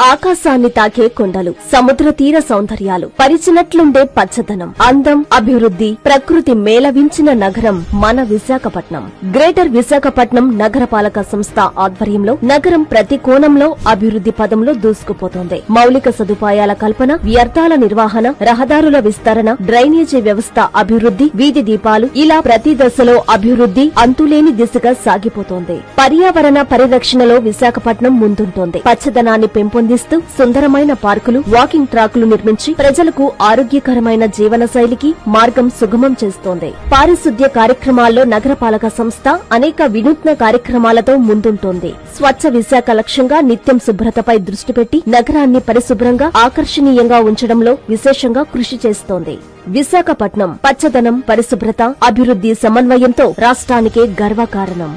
ఆకాశాన్ని తాకే కొండలు, సముద్ర తీర సౌందర్యాలు, పరిచినట్లుండే పచ్చదనం, అందం, అభివృద్ధి, ప్రకృతి మేళవించిన నగరం మన విశాఖపట్నం. గ్రేటర్ విశాఖపట్నం నగరపాలక సంస్థ ఆధ్వర్యంలో నగరం ప్రతి కోణంలో అభివృద్ధి పదంలో దూసుకుపోతోంది. మౌలిక సదుపాయాల కల్పన, వ్యర్థాల నిర్వహణ, రహదారుల విస్తరణ, డ్రైనేజీ వ్యవస్థ అభివృద్ధి, వీధి దీపాలు, ఇలా ప్రతి దశలో అభివృద్ధి అంతులేని దిశగా సాగిపోతోంది. పర్యావరణ పరిరక్షణలో విశాఖపట్నం ముందుంటోంది. పచ్చదనాన్ని పెంపొందిస్తూ సుందరమైన పార్కులు, వాకింగ్ ట్రాకులు నిర్మించి ప్రజలకు ఆరోగ్యకరమైన జీవన శైలికి మార్గం సుగమం చేస్తోంది. పారిశుద్ధ్య కార్యక్రమాల్లో నగరపాలక సంస్థ అనేక వినూత్న కార్యక్రమాలతో ముందుంటోంది. స్వచ్ఛ విశాఖ లక్ష్యంగా నిత్యం శుభ్రతపై దృష్టి పెట్టి నగరాన్ని పరిశుభ్రంగా, ఆకర్షణీయంగా ఉంచడంలో విశేషంగా కృషి చేస్తోంది. విశాఖపట్నం పచ్చదనం, పరిశుభ్రత, అభివృద్ధి సమన్వయంతో రాష్ట్రానికే గర్వకారణం.